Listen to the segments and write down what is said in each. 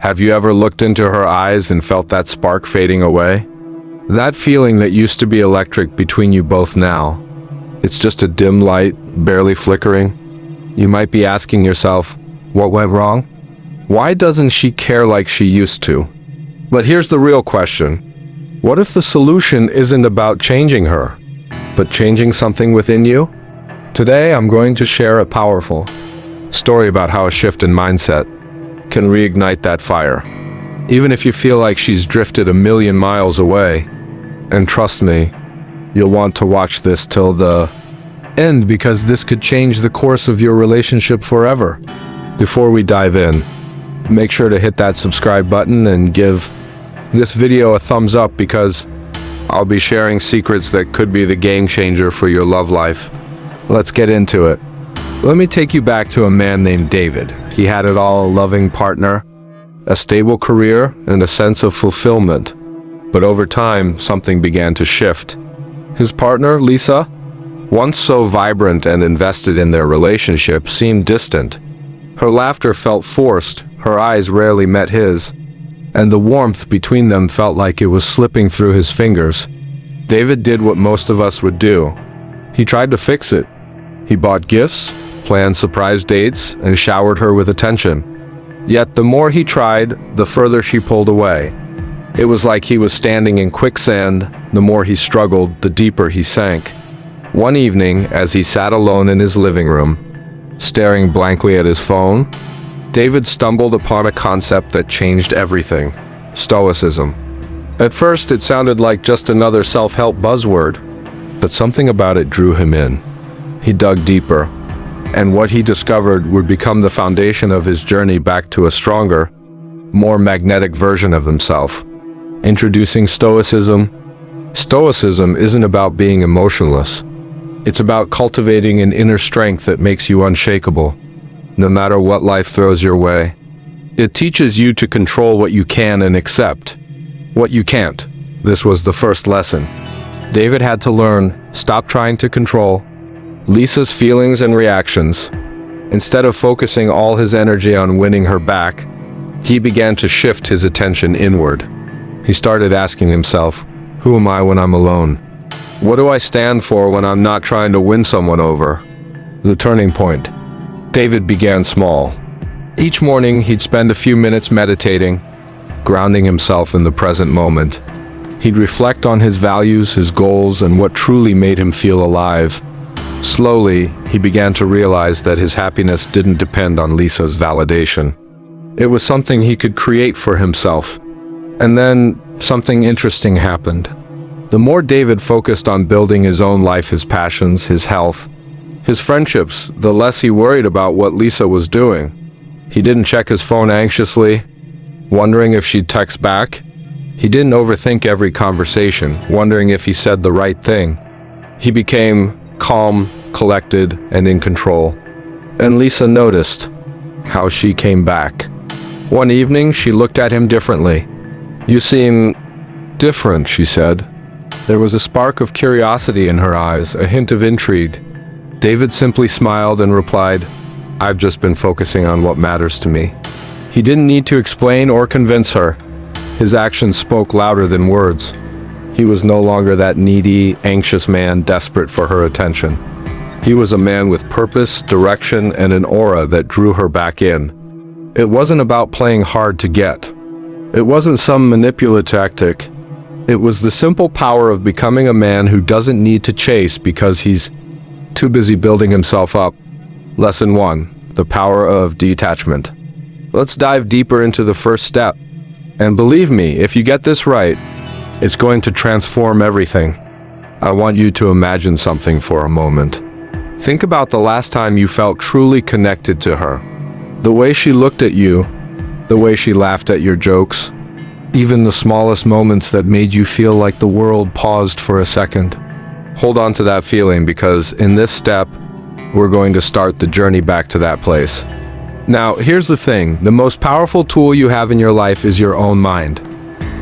Have you ever looked into her eyes and felt that spark fading away? That feeling that used to be electric between you both now. It's just a dim light, barely flickering. You might be asking yourself, what went wrong? Why doesn't she care like she used to? But here's the real question. What if the solution isn't about changing her, but changing something within you? Today, I'm going to share a powerful story about how a shift in mindset can reignite that fire. Even if you feel like she's drifted a million miles away. And trust me, you'll want to watch this till the end because this could change the course of your relationship forever. Before we dive in, make sure to hit that subscribe button and give this video a thumbs up because I'll be sharing secrets that could be the game changer for your love life. Let's get into it. Let me take you back to a man named David. He had it all: a loving partner, a stable career, and a sense of fulfillment. But over time, something began to shift. His partner, Lisa, once so vibrant and invested in their relationship, seemed distant. Her laughter felt forced, her eyes rarely met his, and the warmth between them felt like it was slipping through his fingers. David did what most of us would do. He tried to fix it. He bought gifts, planned surprise dates, and showered her with attention. Yet the more he tried, the further she pulled away. It was like he was standing in quicksand. The more he struggled, the deeper he sank. One evening, as he sat alone in his living room, staring blankly at his phone, David stumbled upon a concept that changed everything: Stoicism. At first, it sounded like just another self-help buzzword, but something about it drew him in. He dug deeper, and what he discovered would become the foundation of his journey back to a stronger, more magnetic version of himself. Introducing Stoicism. Stoicism isn't about being emotionless. It's about cultivating an inner strength that makes you unshakable, no matter what life throws your way. It teaches you to control what you can and accept what you can't. This was the first lesson. David had to learn: stop trying to control Lisa's feelings and reactions. Instead of focusing all his energy on winning her back, he began to shift his attention inward. He started asking himself, who am I when I'm alone? What do I stand for when I'm not trying to win someone over? The turning point. David began small. Each morning, he'd spend a few minutes meditating, grounding himself in the present moment. He'd reflect on his values, his goals, and what truly made him feel alive. Slowly, he began to realize that his happiness didn't depend on Lisa's validation. It was something he could create for himself. And then, something interesting happened. The more David focused on building his own life, his passions, his health, his friendships, the less he worried about what Lisa was doing. He didn't check his phone anxiously, wondering if she'd text back. He didn't overthink every conversation, wondering if he said the right thing. He became calm, collected, and in control. And Lisa noticed how she came back. One evening, she looked at him differently. "You seem different," she said. There was a spark of curiosity in her eyes, a hint of intrigue. David simply smiled and replied, "I've just been focusing on what matters to me." He didn't need to explain or convince her. His actions spoke louder than words. He was no longer that needy, anxious man desperate for her attention. He was a man with purpose, direction, and an aura that drew her back in. It wasn't about playing hard to get. It wasn't some manipulative tactic. It was the simple power of becoming a man who doesn't need to chase because he's too busy building himself up. Lesson 1: the power of detachment. Let's dive deeper into the first step. And believe me, if you get this right, it's going to transform everything. I want you to imagine something for a moment. Think about the last time you felt truly connected to her. The way she looked at you, the way she laughed at your jokes, even the smallest moments that made you feel like the world paused for a second. Hold on to that feeling because in this step, we're going to start the journey back to that place. Now, here's the thing. The most powerful tool you have in your life is your own mind.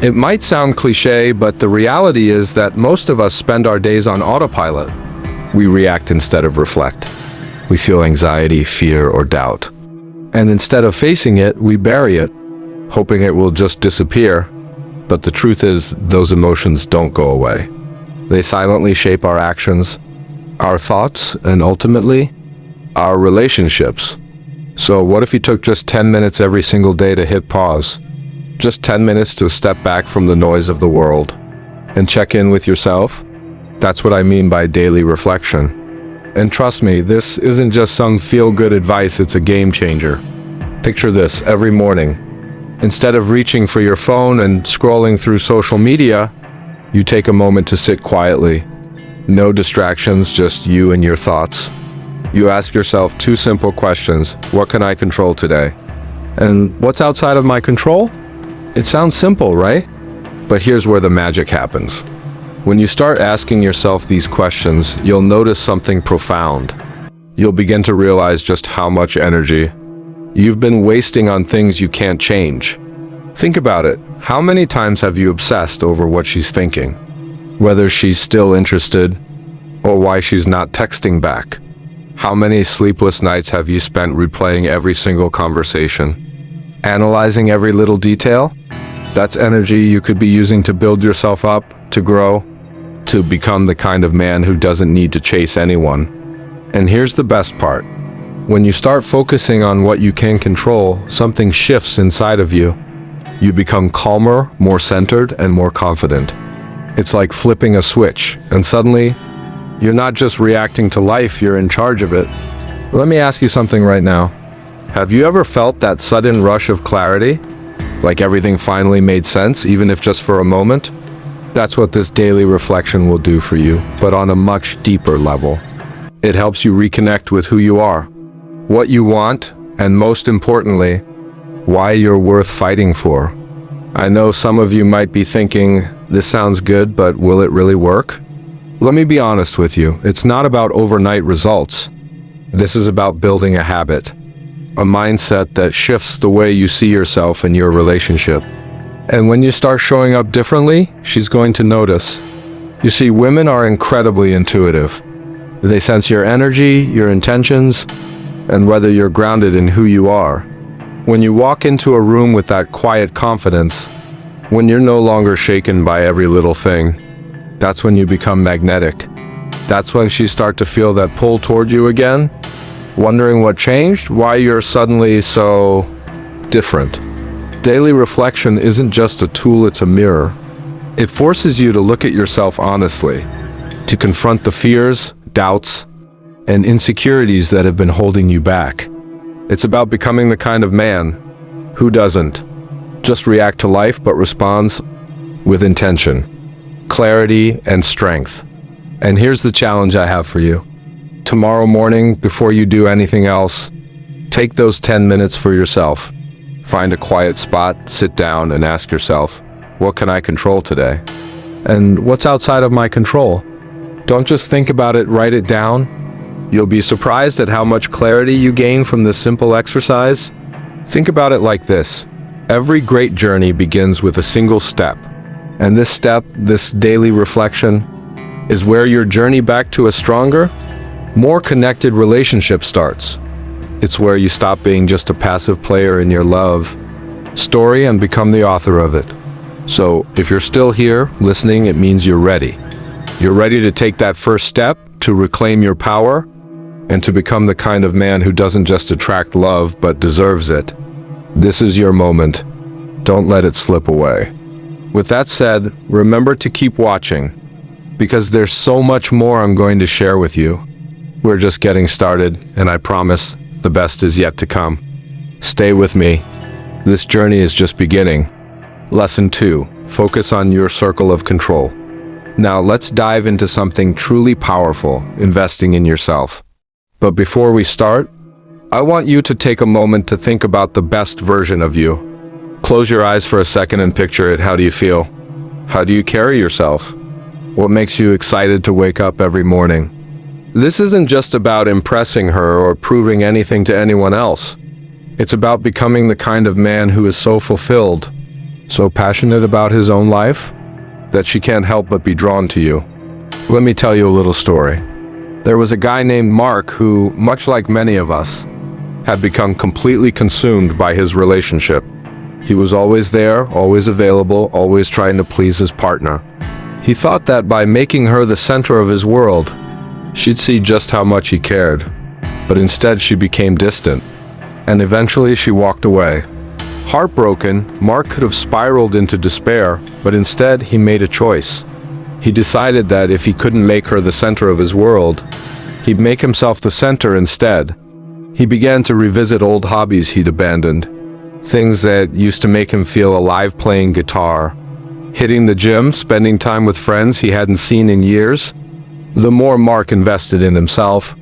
It might sound cliche, but the reality is that most of us spend our days on autopilot. We react instead of reflect. We feel anxiety, fear, or doubt. And instead of facing it, we bury it. hoping it will just disappear. But the truth is, those emotions don't go away. They silently shape our actions, our thoughts, and ultimately, our relationships. So what if you took just 10 minutes every single day to hit pause? Just 10 minutes to step back from the noise of the world and check in with yourself? That's what I mean by daily reflection. And trust me, this isn't just some feel-good advice, it's a game changer. Picture this: every morning, instead of reaching for your phone and scrolling through social media, you take a moment to sit quietly. No distractions, just you and your thoughts. You ask yourself two simple questions. What can I control today? And what's outside of my control? It sounds simple, right? But here's where the magic happens. When you start asking yourself these questions, you'll notice something profound. You'll begin to realize just how much energy you've been wasting on things you can't change. Think about it. How many times have you obsessed over what she's thinking? Whether she's still interested or why she's not texting back? How many sleepless nights have you spent replaying every single conversation? Analyzing every little detail? That's energy you could be using to build yourself up, to grow, to become the kind of man who doesn't need to chase anyone. And here's the best part. When you start focusing on what you can control, something shifts inside of you. You become calmer, more centered, and more confident. It's like flipping a switch, and suddenly, you're not just reacting to life, you're in charge of it. Let me ask you something right now. Have you ever felt that sudden rush of clarity? Like everything finally made sense, even if just for a moment? That's what this daily reflection will do for you, but on a much deeper level. It helps you reconnect with who you are, what you want, and most importantly, why you're worth fighting for. I know some of you might be thinking, this sounds good, but will it really work? Let me be honest with you, it's not about overnight results. This is about building a habit, a mindset that shifts the way you see yourself and your relationship. And when you start showing up differently, she's going to notice. You see, women are incredibly intuitive. They sense your energy, your intentions, and whether you're grounded in who you are. When you walk into a room with that quiet confidence, when you're no longer shaken by every little thing, that's when you become magnetic. That's when she starts to feel that pull toward you again, wondering what changed, why you're suddenly so different. Daily reflection isn't just a tool, it's a mirror. It forces you to look at yourself honestly, to confront the fears, doubts, and insecurities that have been holding you back. It's about becoming the kind of man who doesn't just react to life, but responds with intention, clarity, and strength. And here's the challenge I have for you. Tomorrow morning, before you do anything else, take those 10 minutes for yourself. Find a quiet spot, sit down, and ask yourself, what can I control today? And what's outside of my control? Don't just think about it, write it down. You'll be surprised at how much clarity you gain from this simple exercise. Think about it like this. Every great journey begins with a single step. And this step, this daily reflection, is where your journey back to a stronger, more connected relationship starts. It's where you stop being just a passive player in your love story and become the author of it. So if you're still here listening, it means you're ready. You're ready to take that first step, to reclaim your power, and to become the kind of man who doesn't just attract love, but deserves it. This is your moment. Don't let it slip away. With that said, remember to keep watching, because there's so much more I'm going to share with you. We're just getting started, and I promise the best is yet to come. Stay with me. This journey is just beginning. Lesson 2. Focus on your circle of control. Now let's dive into something truly powerful, investing in yourself. But before we start, I want you to take a moment to think about the best version of you. Close your eyes for a second and picture it. How do you feel? How do you carry yourself? What makes you excited to wake up every morning? This isn't just about impressing her or proving anything to anyone else. It's about becoming the kind of man who is so fulfilled, so passionate about his own life, that she can't help but be drawn to you. Let me tell you a little story. There was a guy named Mark who, much like many of us, had become completely consumed by his relationship. He was always there, always available, always trying to please his partner. He thought that by making her the center of his world, she'd see just how much he cared. But instead she became distant, and eventually she walked away. Heartbroken, Mark could have spiraled into despair, but instead he made a choice. He decided that if he couldn't make her the center of his world, he'd make himself the center instead. He began to revisit old hobbies he'd abandoned, things that used to make him feel alive, playing guitar, hitting the gym, spending time with friends he hadn't seen in years. The more Mark invested in himself,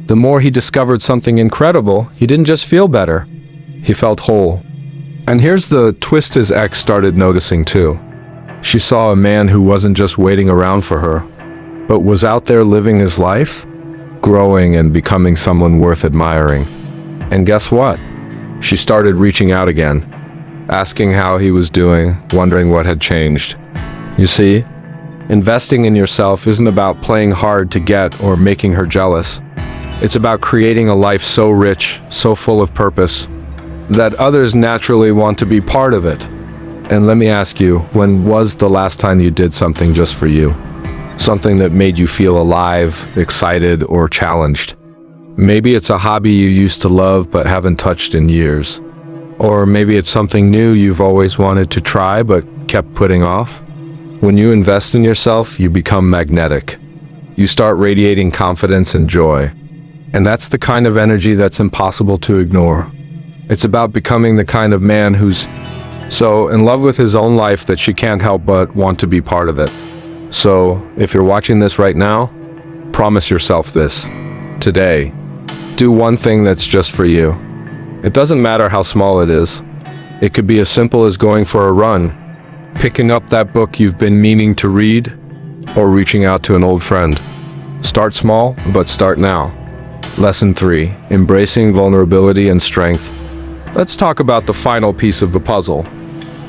the more he discovered something incredible. He didn't just feel better, he felt whole. And here's the twist his ex started noticing too. She saw a man who wasn't just waiting around for her, but was out there living his life, growing and becoming someone worth admiring. And guess what? She started reaching out again, asking how he was doing, wondering what had changed. You see, investing in yourself isn't about playing hard to get or making her jealous. It's about creating a life so rich, so full of purpose, that others naturally want to be part of it. And let me ask you, when was the last time you did something just for you? Something that made you feel alive, excited, or challenged? Maybe it's a hobby you used to love but haven't touched in years. Or maybe it's something new you've always wanted to try but kept putting off. When you invest in yourself, you become magnetic. You start radiating confidence and joy. And that's the kind of energy that's impossible to ignore. It's about becoming the kind of man who's so in love with his own life that she can't help but want to be part of it. So, if you're watching this right now, promise yourself this. Today, do one thing that's just for you. It doesn't matter how small it is. It could be as simple as going for a run, picking up that book you've been meaning to read, or reaching out to an old friend. Start small, but start now. Lesson 3, embracing vulnerability and strength. Let's talk about the final piece of the puzzle.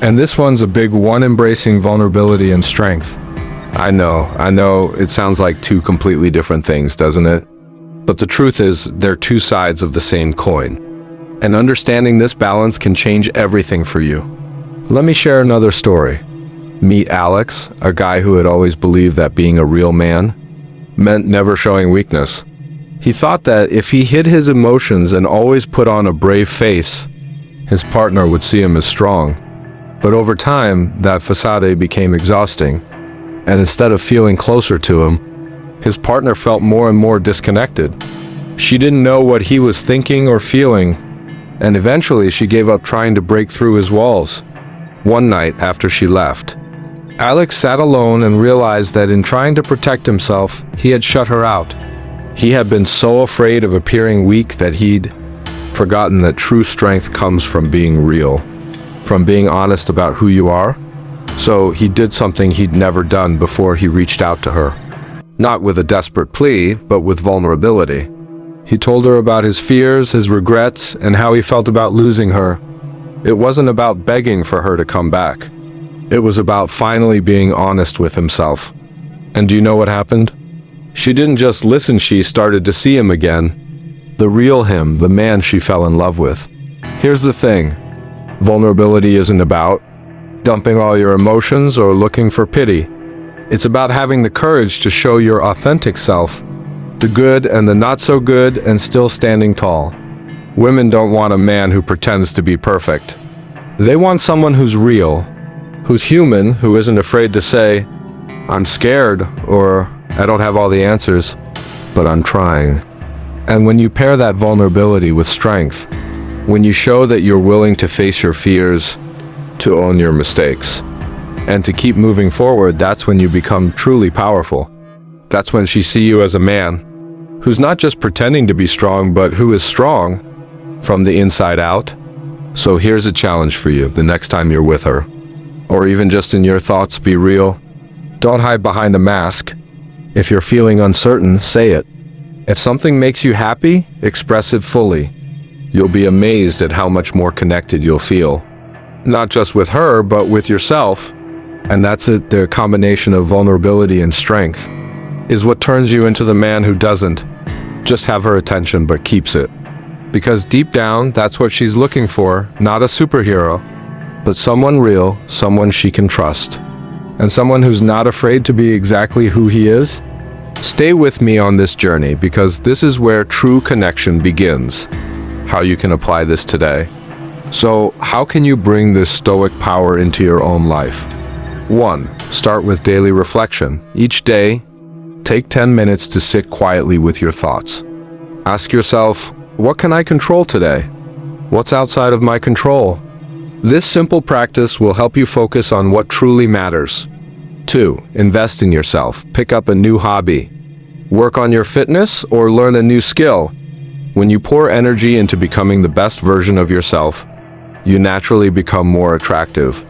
And this one's a big one, embracing vulnerability and strength. I know, it sounds like two completely different things, doesn't it? But the truth is, they're two sides of the same coin. And understanding this balance can change everything for you. Let me share another story. Meet Alex, a guy who had always believed that being a real man meant never showing weakness. He thought that if he hid his emotions and always put on a brave face, his partner would see him as strong. But over time, that facade became exhausting. And instead of feeling closer to him, his partner felt more and more disconnected. She didn't know what he was thinking or feeling, and eventually she gave up trying to break through his walls. One night after she left, Alex sat alone and realized that in trying to protect himself, he had shut her out. He had been so afraid of appearing weak that he'd forgotten that true strength comes from being real, from being honest about who you are. So he did something he'd never done before. He reached out to her. Not with a desperate plea, but with vulnerability. He told her about his fears, his regrets, and how he felt about losing her. It wasn't about begging for her to come back. It was about finally being honest with himself. And do you know what happened? She didn't just listen, she started to see him again. The real him, the man she fell in love with. Here's the thing. Vulnerability isn't about dumping all your emotions or looking for pity. It's about having the courage to show your authentic self, the good and the not so good, and still standing tall. Women don't want a man who pretends to be perfect. They want someone who's real, who's human, who isn't afraid to say, "I'm scared," or "I don't have all the answers, but I'm trying." And when you pair that vulnerability with strength, when you show that you're willing to face your fears, to own your mistakes, and to keep moving forward, that's when you become truly powerful. That's when she sees you as a man who's not just pretending to be strong, but who is strong from the inside out. So here's a challenge for you the next time you're with her, or even just in your thoughts, be real. Don't hide behind a mask. If you're feeling uncertain, say it. If something makes you happy, express it fully. You'll be amazed at how much more connected you'll feel. Not just with her, but with yourself. And that's it, the combination of vulnerability and strength is what turns you into the man who doesn't just have her attention, but keeps it. Because deep down, that's what she's looking for, not a superhero, but someone real, someone she can trust, and someone who's not afraid to be exactly who he is. Stay with me on this journey because this is where true connection begins. How you can apply this today. So, how can you bring this Stoic power into your own life? 1. Start with daily reflection. Each day, take 10 minutes to sit quietly with your thoughts. Ask yourself, what can I control today? What's outside of my control? This simple practice will help you focus on what truly matters. 2. Invest in yourself. Pick up a new hobby. Work on your fitness or learn a new skill. When you pour energy into becoming the best version of yourself, you naturally become more attractive.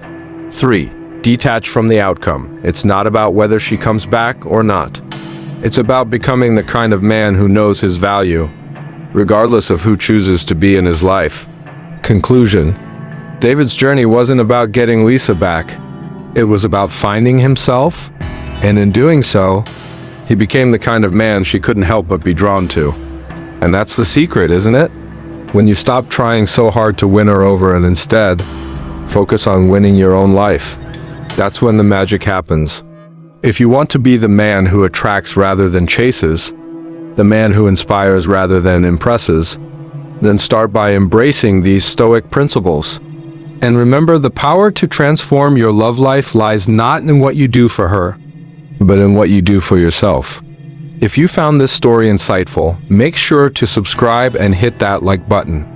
3. Detach from the outcome. It's not about whether she comes back or not. It's about becoming the kind of man who knows his value, regardless of who chooses to be in his life. Conclusion. David's journey wasn't about getting Lisa back. It was about finding himself, and in doing so, he became the kind of man she couldn't help but be drawn to. And that's the secret, isn't it? When you stop trying so hard to win her over and instead focus on winning your own life, that's when the magic happens. If you want to be the man who attracts rather than chases, the man who inspires rather than impresses, then start by embracing these Stoic principles. And remember, the power to transform your love life lies not in what you do for her, but in what you do for yourself. If you found this story insightful, make sure to subscribe and hit that like button.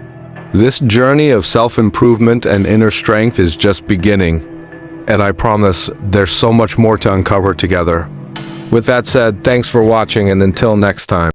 This journey of self-improvement and inner strength is just beginning, and I promise there's so much more to uncover together. With that said, thanks for watching, and until next time.